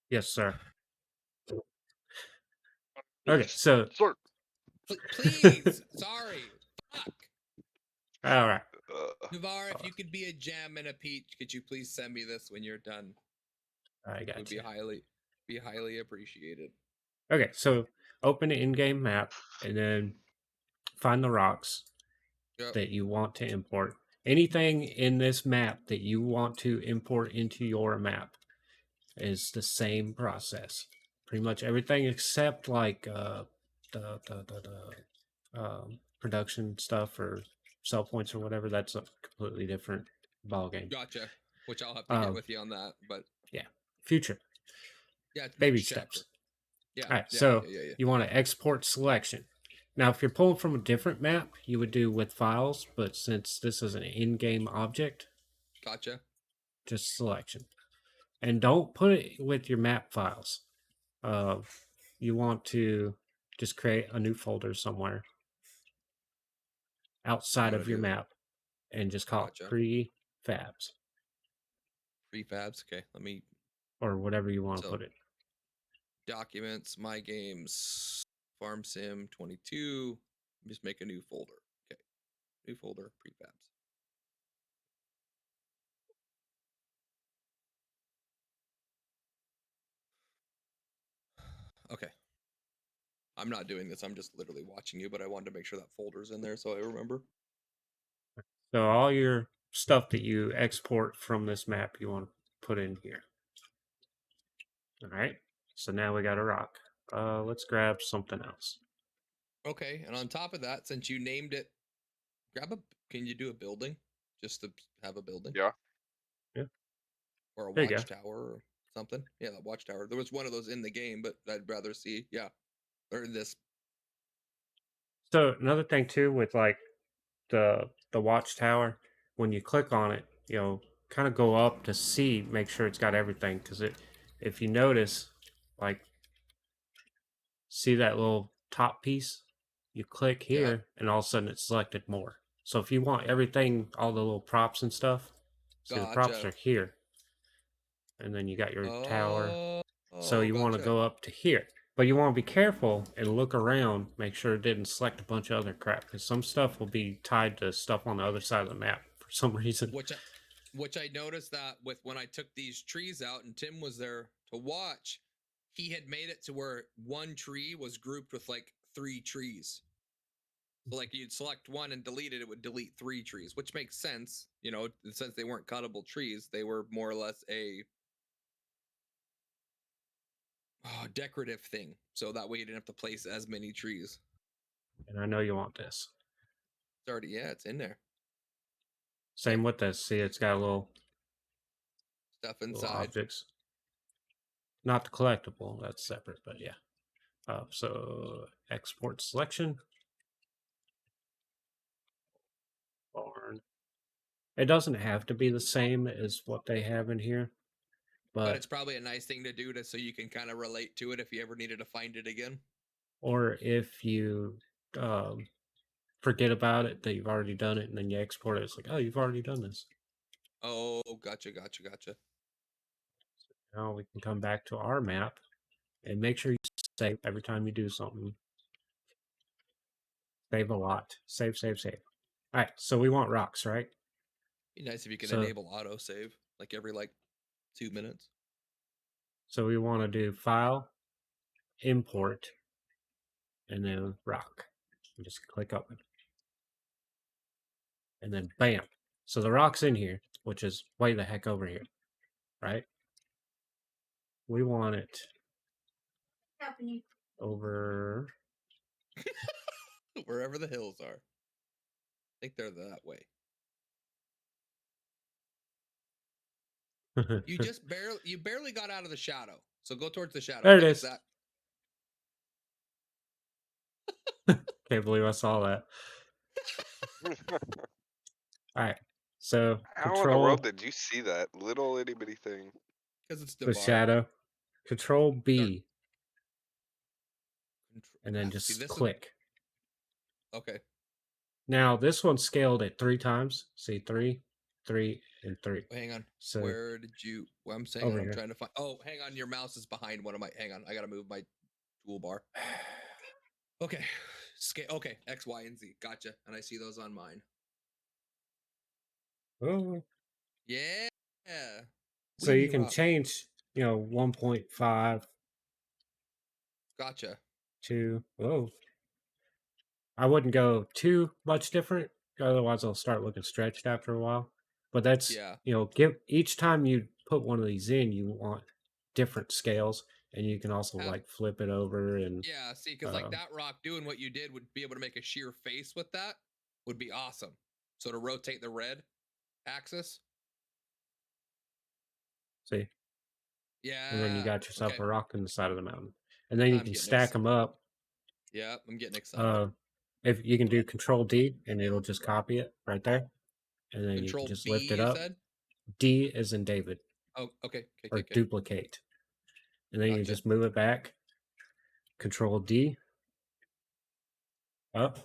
Yes, sir. Okay, Yes, so sir. Please, sorry. Fuck. all right. Navarre, if Uh, you could be a gem and a peach, could you please send me this when you're done? I It would got you. be highly appreciated. Okay, so open the in-game map and then find the rocks Yep. that you want to import. Anything in this map that you want to import into your map is the same process. Pretty much everything except like the production stuff or sell points or whatever. That's a completely different ball game. Gotcha. Which I'll have to get Um, with you on that, but yeah, future yeah, it's baby next steps. chapter. Yeah, All right, yeah, so yeah, yeah, yeah. you want to export selection. Now, if you're pulling from a different map, you would do with files, but since this is an in-game object, Gotcha. just selection. And don't put it with your map files. Uh, you want to just create a new folder somewhere I'm outside gonna of your do map and just call it gotcha. prefabs Prefabs. Okay, let me or whatever you want to so put it. documents, my games, Farm Sim 22. Just make a new folder. Okay, new folder, prefabs. Okay, I'm not doing this. I'm just literally watching you, but I wanted to make sure that folder's in there so I remember. So all your stuff that you export from this map, you want to put in here. All right. So now we got a rock. Let's grab something else. Okay, and on top of that, since you named it, grab a. Can you do a building? Just to have a building Yeah. Yeah. or a There you go. watchtower or something. Yeah, the watchtower. There was one of those in the game, but I'd rather see. Yeah, or in this. So another thing too with like the watchtower, when you click on it, kind of go up to see, make sure it's got everything. Because if you notice, like, see that little top piece, you click Yeah. here, and all of a sudden it's selected more. So if you want everything, all the little props and stuff, see the props Gotcha. are here, and then you got your tower. Oh, So oh, you want to gotcha. go up to here. But you want to be careful and look around, make sure it didn't select a bunch of other crap, because some stuff will be tied to stuff on the other side of the map for some reason. Which I, which I noticed that with when I took these trees out and Tim was there to watch, he had made it to where one tree was grouped with like three trees. So like you'd select one and delete it, it would delete three trees, which makes sense. You know, since they weren't cuttable trees, they were more or less a decorative thing. So that way you didn't have to place as many trees. And I know you want this. It's already, yeah, it's in there. Okay, Same with this. See, it's got stuff little inside. objects. Not the collectible, that's separate, but yeah. So export selection. Barn. It doesn't have to be the same as what they have in here, But but it's probably a nice thing to do to so you can kind of relate to it if you ever needed to find it again. or if you um, forget about it that you've already done it and then you export it, it's like, oh, you've already done this. Oh, gotcha, gotcha, gotcha. Now we can come back to our map and make sure you save every time you do something. Save a lot. Save, save, save. All right, so we want rocks, right? Be nice if you can So enable autosave like every like 2 minutes. so we want to do file, import, and then rock. And just click open. And then bam. So the rock's in here, which is way the heck over here, right? We want it over. Wherever the hills are. I think they're that way. You barely got out of the shadow. So go towards the shadow. There I it think it's is. that. Can't believe I saw that. All right. So How in the world control did you see that little itty bitty thing? Because it's the Devar. shadow, control Start B, and then see just this is click. okay. Now this one's scaled at 3 times. See 3. 3, and 3. Hang on. So Where did you? Well, I'm saying over I'm here. trying to find. Oh, hang on. Your mouse is behind one of my. Hang on. I gotta move my toolbar. Okay. Scale. Okay. X, Y, and Z. Gotcha. And I see those on mine. Oh, Yeah. so Wing you you can up. change, 1.5 Gotcha. to, whoa. I wouldn't go too much different, otherwise I'll start looking stretched after a while. But that's, Yeah. give each time you put one of these in, you want different scales, and you can also Have like flip it over and Yeah, see, because like uh, that rock doing what you did would be able to make a sheer face with that would be awesome. So to rotate the red axis. see, and then you Yeah. got yourself Okay. a rock in the side of the mountain, and then you I'm can getting stack excited. them up. Yeah, I'm getting excited. Uh, if you can do Control D, and it'll just copy it right there, and then you can Control just B, lift it you up. said? D is in David, Oh, okay. Okay. Okay. or Okay. duplicate, and then you Gotcha. just move it back. Control D, up,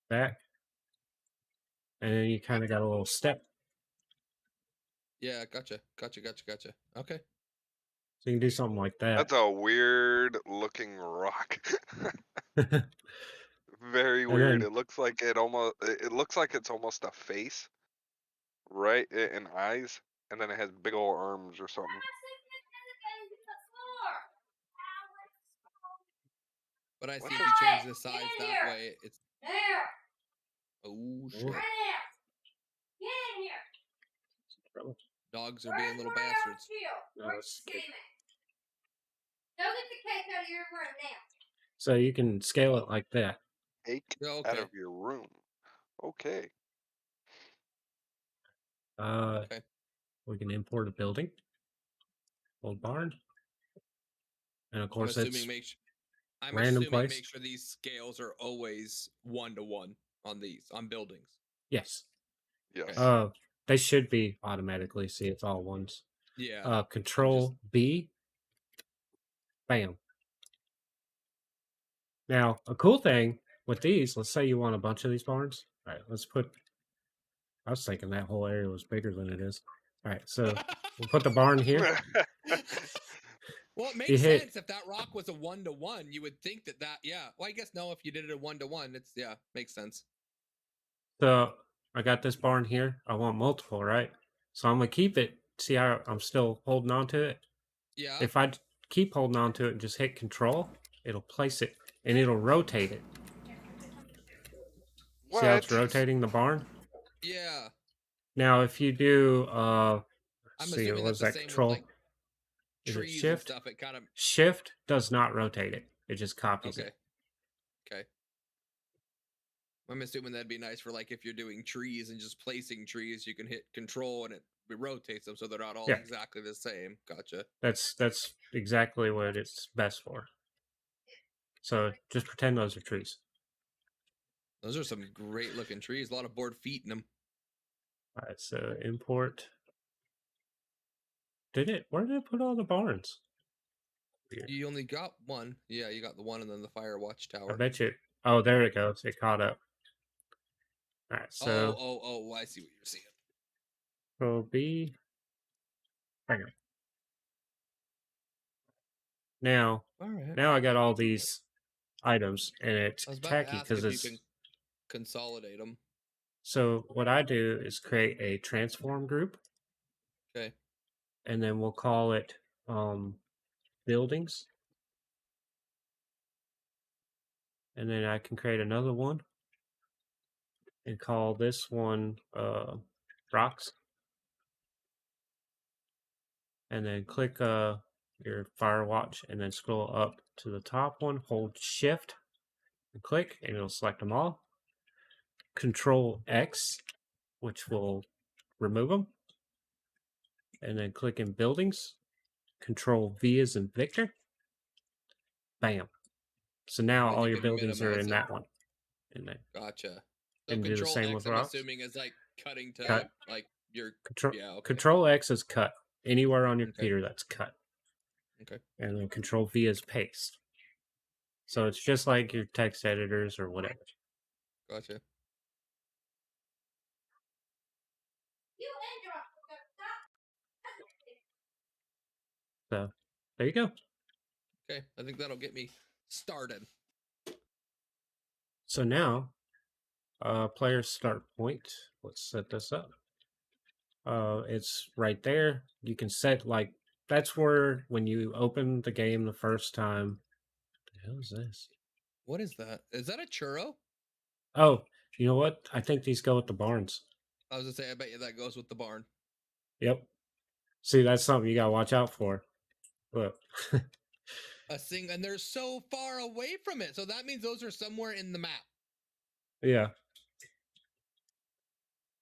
back, and then you kind of got a little step, Yeah, gotcha. Gotcha. Gotcha. Gotcha. Okay. so you can do something like that. That's a weird looking rock. And Very weird. then It looks like it's almost a face, right? And eyes, and then it has big old arms or something. But I see What if the? you change the size that way, it's. Oh, oh, shit. Dogs are being little bastards. no, it's good. So you can scale it like that. Take Yeah, out okay. of your room. Okay. Okay. We can import a building, old barn, and of I'm course assuming it's make sh- I'm random assuming place. make sure these scales are always 1-to-1 on buildings. Yes. Okay. Yes. They should be automatically. See, it's all ones. Yeah. I'm just Control B, bam. Now, a cool thing with these, let's say you want a bunch of these barns. All right, let's put. I was thinking that whole area was bigger than it is. All right, so we'll put the barn here. Well, it You makes hit. sense if that rock was a 1-to-1, you would think that yeah. Well, I guess no, if you did it a 1-to-1, it's yeah, makes sense. So I got this barn here. I want multiple, right? So I'm gonna keep it. See how I'm still holding on to it? Yeah. If I keep holding on to it and just hit Control, it'll place it and it'll rotate it. See how it's What? rotating the barn? Yeah. Now, if you do, I'm see, assuming what that's is the that same with Control? like Is it trees and Shift? stuff. It kind of Shift does not rotate it. It just copies okay. it. Okay. I'm assuming that'd be nice for like if you're doing trees and just placing trees, you can hit control and it rotates them so they're not all Yeah, exactly the same. Gotcha. that's exactly what it's best for. So just pretend those are trees. Those are some great looking trees. A lot of board feet in them. All right, so import. Did it? Where did it put all the barns? Weird. You only got one. Yeah, you got the one and then the fire I watchtower. bet you. Oh, there it goes. It caught up. All right, Oh, so oh, oh, I see what you're seeing. Control B. Hang on. Now, All right. now I got all these items, and it's I was about to tacky ask because if you it's. can consolidate them. So what I do is create a transform group, Okay. and then we'll call it buildings, and then I can create another one and call this one rocks, and then click your Firewatch, and then scroll up to the top one, hold Shift, and click, and it'll select them all. Control X, which will remove them, and then click in buildings. Control V is in Victor. Bam. So And now then all you your can buildings are minimize in it. that one. And then Gotcha. So and do the control same X, with I'm rocks. assuming is like cutting to Cut. like your Control yeah, okay. Control X is cut. Anywhere on your Okay. computer that's cut. Okay. And then Control V is paste. So it's just like your text editors or whatever. Gotcha. So there you go. Okay, I think that'll get me started. So now, players start point. Let's set this up. It's right there. You can set like that's where when you open the game the first time. What the hell is this? What is that? Is that a churro? Oh, you know what? I think these go with the barns. I was gonna say, I bet you that goes with the barn. Yep. See, that's something you gotta watch out for. Look. And they're so far away from it. So that means those are somewhere in the map. Yeah.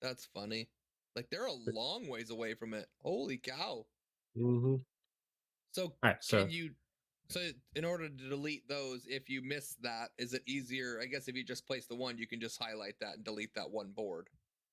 That's funny. Like they're a long ways away from it. Holy cow. Mm-hmm. So All right. can you so in order to delete those, if you miss that, is it easier? I guess if you just place the one, you can just highlight that and delete that one board.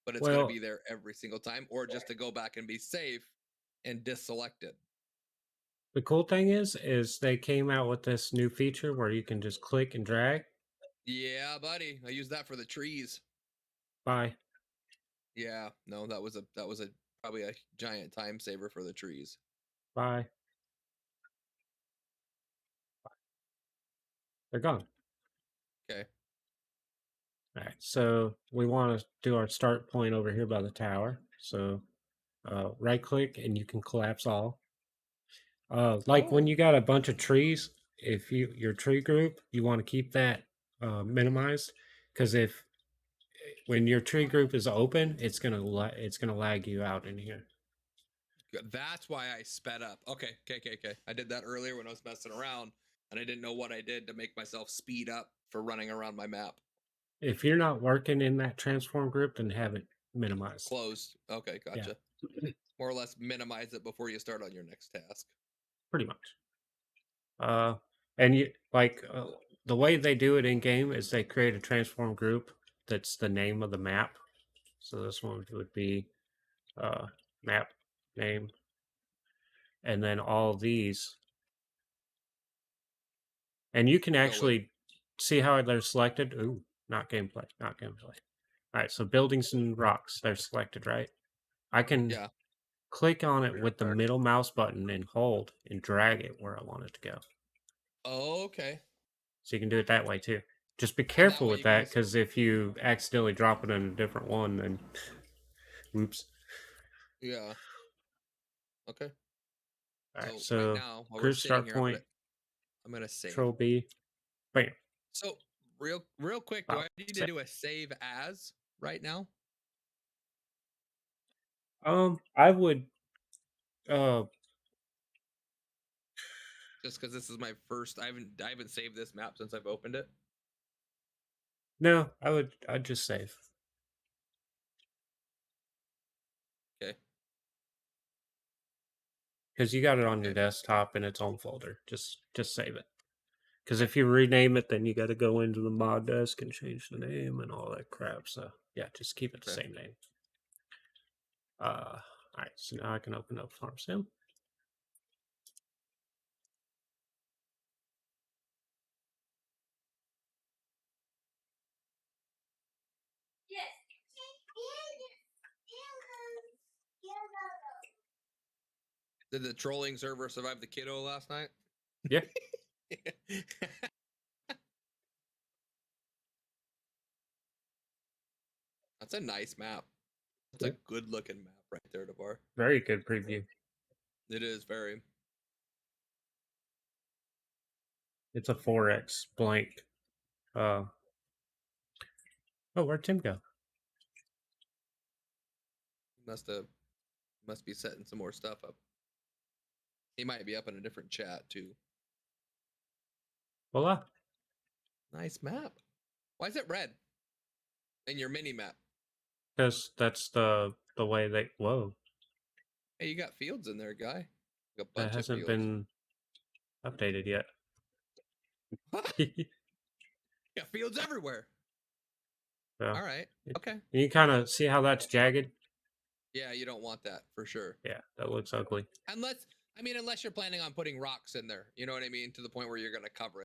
But it's gonna well, be there every single time, or just to go back and be safe and deselect it. the cool thing is they came out with this new feature where you can just click and drag. Yeah, buddy. I use that for the trees. Bye. Yeah, no, that was a probably a giant time saver for the trees. Bye. They're gone. Okay. All right. So we want to do our start point over here by the tower. So right click and you can collapse all. Like when Oh, you got a bunch of trees, if your tree group, you want to keep that minimized because if when your tree group is open, it's gonna lag you out in here. that's why I sped up. Okay. I did that earlier when I was messing around, and I didn't know what I did to make myself speed up for running around my map. If you're not working in that transform group, then have it minimized. Closed. Okay, Yeah, gotcha. More or less minimize it before you start on your next task. pretty much. Uh, and you like the way they do it in game is they create a transform group that's the name of the map. So this one would be uh, map name, and then all these, and you can Go with actually see how they're selected. Ooh, not gameplay, not gameplay. All right, so buildings and rocks, they're selected, right? I can yeah. click on it with the middle mouse button and hold and drag it where I want it to go. Oh, okay. So you can do it that way too. Just be And that careful way with you can that just because if you accidentally drop it in a different one, then whoops. yeah. Okay. All right, So right so now, while we're group sitting start here, point, I'm gonna save. Control B, bam. So real quick, do Wow. I need to do a save as right now? I would Just because this is my first, I haven't saved this map since I've opened it. no, I'd just save Okay. because you got it on your Okay. desktop in its own folder. Just save it. Because if you rename it, then you got to go into the mod desk and change the name and all that crap. So yeah, just keep it the Okay. same name. All right, so now I can open up Farm Sim. Did the trolling server survive the kiddo last night? Yeah, That's a nice map. That's a yeah, good looking map right there, Devar. very good preview. It is very. It's a 4x blank. Uh oh, where'd Tim go? Must be setting some more stuff up. He might be up in a different chat too. Voila. Nice map. Why is it red in your mini map? Because that's the way they. Whoa, Hey, you got fields in there, guy. Like a that bunch of hasn't fields. been updated yet. Got fields everywhere. So All right. Okay. you kind of see how that's jagged. Yeah, you don't want that for sure. Yeah, that looks ugly. Unless you're planning on putting rocks in there. You know what I mean? To the point where you're going to cover it.